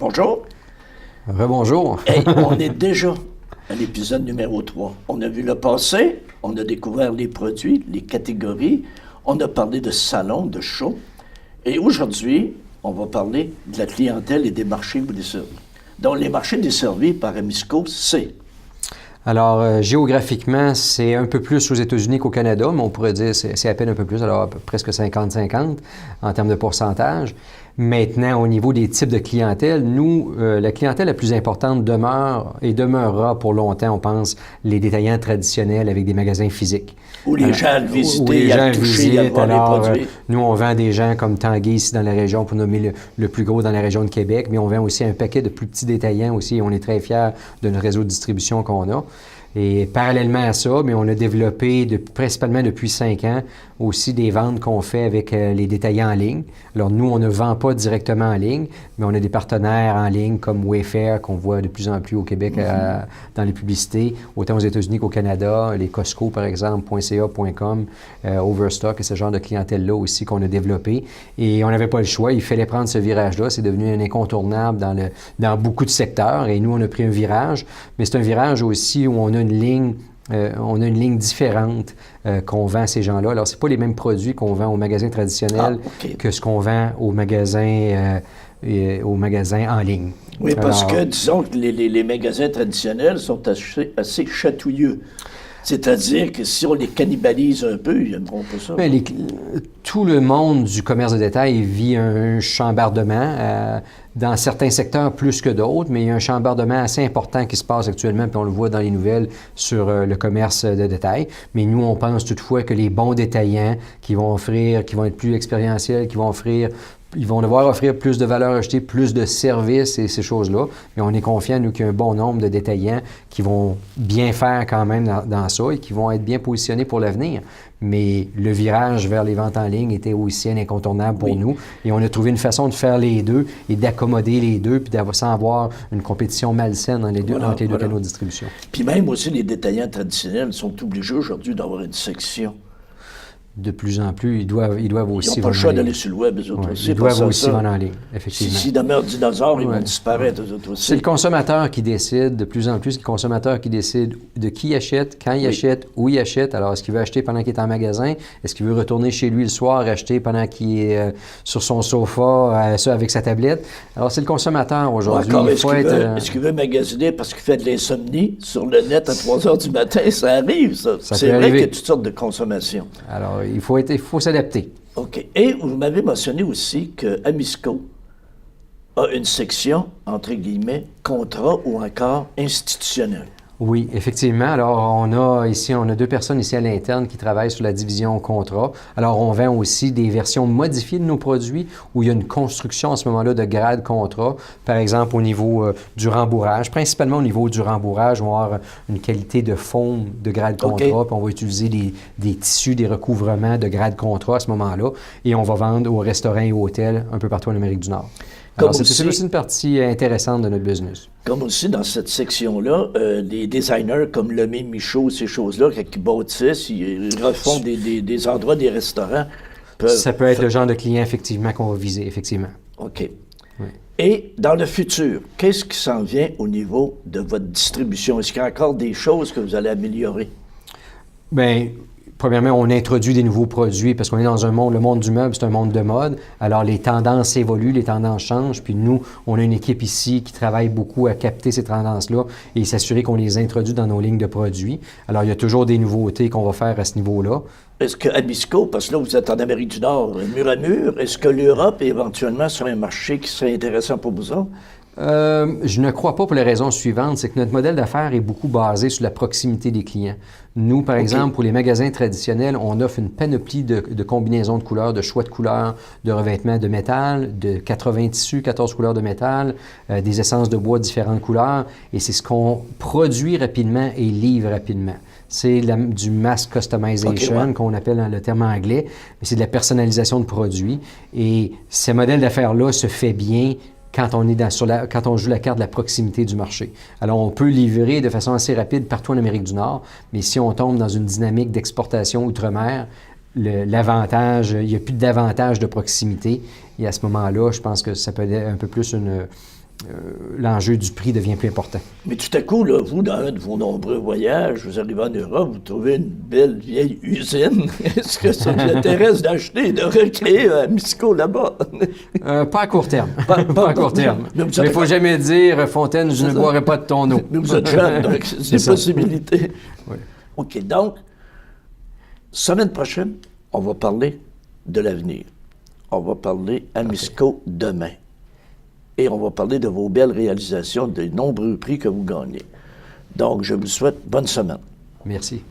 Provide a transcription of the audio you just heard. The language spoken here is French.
Bonjour. Rebonjour. Hey, on est déjà à l'épisode numéro 3. On a vu le passé, on a découvert les produits, les catégories, on a parlé de salons, de shows. Et aujourd'hui, on va parler de la clientèle et des marchés que vous desservez. Donc, les marchés desservis par Amisco, c'est... Alors, géographiquement, c'est un peu plus aux États-Unis qu'au Canada, mais on pourrait dire que c'est à peine un peu plus, alors presque 50-50 en termes de pourcentage. Maintenant, au niveau des types de clientèle, nous, la clientèle la plus importante demeure et demeurera pour longtemps, on pense, les détaillants traditionnels avec des magasins physiques. Où les gens le visitent, où les gens visitent. les produits. Nous, on vend des gens comme Tanguay ici dans la région, pour nommer le plus gros dans la région de Québec, mais on vend aussi un paquet de plus petits détaillants aussi. On est très fiers de notre réseau de distribution qu'on a. Et parallèlement à ça, mais on a développé principalement depuis 5 ans aussi des ventes qu'on fait avec les détaillants en ligne. Alors nous, on ne vend pas directement en ligne, mais on a des partenaires en ligne comme Wayfair qu'on voit de plus en plus au Québec dans les publicités, autant aux États-Unis qu'au Canada, les Costco par exemple, .ca, .com, Overstock et ce genre de clientèle-là aussi qu'on a développé. Et on n'avait pas le choix, il fallait prendre ce virage-là. C'est devenu un incontournable dans beaucoup de secteurs et nous, on a pris un virage, mais c'est un virage aussi où on a une ligne différente qu'on vend à ces gens-là. Alors, c'est pas les mêmes produits qu'on vend aux magasins traditionnels que ce qu'on vend aux magasins en ligne. Oui, parce que, disons que les magasins traditionnels sont assez chatouilleux. C'est-à-dire que si on les cannibalise un peu, ils n'aimeront pas ça. Bien, tout le monde du commerce de détail vit un chambardement. Dans certains secteurs plus que d'autres, mais il y a un chambardement assez important qui se passe actuellement, puis on le voit dans les nouvelles sur le commerce de détail. Mais nous, on pense toutefois que les bons détaillants qui vont être plus expérientiels, ils vont devoir offrir plus de valeur ajoutée, plus de services et ces choses-là. Mais on est confiant, nous, qu'il y a un bon nombre de détaillants qui vont bien faire quand même dans ça et qui vont être bien positionnés pour l'avenir. Mais le virage vers les ventes en ligne était aussi un incontournable pour nous. Et on a trouvé une façon de faire les deux et d'accommoder les deux, puis sans avoir une compétition malsaine dans entre les deux canaux de distribution. Puis même aussi, les détaillants traditionnels sont obligés aujourd'hui d'avoir une section. De plus en plus, ils doivent aussi... Ils n'ont pas le choix d'aller sur le web, eux autres aussi. Ils doivent aussi vendre en ligne, effectivement. Si demeurent dinosaures, ils vont disparaître, eux autres aussi. C'est le consommateur qui décide, de plus en plus, c'est le consommateur qui décide de qui achète, quand il achète, où il achète. Alors, est-ce qu'il veut acheter pendant qu'il est en magasin? Est-ce qu'il veut retourner chez lui le soir, acheter pendant qu'il est sur son sofa, avec sa tablette? Alors, c'est le consommateur aujourd'hui. Est-ce qu'il veut magasiner parce qu'il fait de l'insomnie sur le net à 3 heures du matin? Ça arrive, ça. C'est vrai qu'il y a toutes sortes de consommation. Alors, il faut s'adapter. OK. Et vous m'avez mentionné aussi que Amisco a une section, entre guillemets, contrat ou encore institutionnel. Oui, effectivement. Alors, on a 2 personnes ici à l'interne qui travaillent sur la division contrat. Alors, on vend aussi des versions modifiées de nos produits où il y a une construction à ce moment-là de grade contrat. Par exemple, au niveau du rembourrage, principalement au niveau du rembourrage, on va avoir une qualité de fond de grade contrat, puis on va utiliser des tissus, des recouvrements de grade contrat à ce moment-là, et on va vendre aux restaurants et aux hôtels un peu partout en Amérique du Nord. Alors, c'est aussi une partie intéressante de notre business. Comme aussi dans cette section-là, des designers comme Lemay, Michaud, ces choses-là, qui bâtissent, ils refont des endroits, des restaurants. Ça peut être le genre de client, effectivement, qu'on va viser, effectivement. OK. Oui. Et dans le futur, qu'est-ce qui s'en vient au niveau de votre distribution? Est-ce qu'il y a encore des choses que vous allez améliorer? Bien, premièrement, on introduit des nouveaux produits parce qu'on est dans le monde du meuble, c'est un monde de mode. Alors, les tendances évoluent, les tendances changent. Puis nous, on a une équipe ici qui travaille beaucoup à capter ces tendances-là et s'assurer qu'on les introduit dans nos lignes de produits. Alors, il y a toujours des nouveautés qu'on va faire à ce niveau-là. Est-ce que Amisco, parce que là, vous êtes en Amérique du Nord, mur à mur, est-ce que l'Europe, éventuellement, serait un marché qui serait intéressant pour vous autres? Je ne crois pas pour les raisons suivantes. C'est que notre modèle d'affaires est beaucoup basé sur la proximité des clients. Nous, par exemple, pour les magasins traditionnels, on offre une panoplie de combinaisons de couleurs, de choix de couleurs, de revêtements de métal, de 80 tissus, 14 couleurs de métal, des essences de bois de différentes couleurs. Et c'est ce qu'on produit rapidement et livre rapidement. C'est du mass customization, qu'on appelle dans le terme anglais, mais c'est de la personnalisation de produits. Et ce modèle d'affaires-là se fait bien quand on est quand on joue la carte de la proximité du marché. Alors, on peut livrer de façon assez rapide partout en Amérique du Nord, mais si on tombe dans une dynamique d'exportation outre-mer, l'avantage, il n'y a plus d'avantage de proximité. Et à ce moment-là, je pense que ça peut être un peu plus l'enjeu du prix devient plus important. Mais tout à coup, là, vous, dans un de vos nombreux voyages, vous arrivez en Europe, vous trouvez une belle vieille usine. Est-ce que ça vous intéresse d'acheter et de recréer un Misco là-bas? Pas à court terme. Pas à court terme. Mais Mais il ne faut jamais dire, Fontaine, je ne ça. boirai pas de ton eau. Mais vous êtes jeune, donc c'est des ça. possibilités. Oui. OK, donc, semaine prochaine, on va parler de l'avenir. On va parler à Misco demain. Et on va parler de vos belles réalisations, des nombreux prix que vous gagnez. Donc, je vous souhaite bonne semaine. Merci.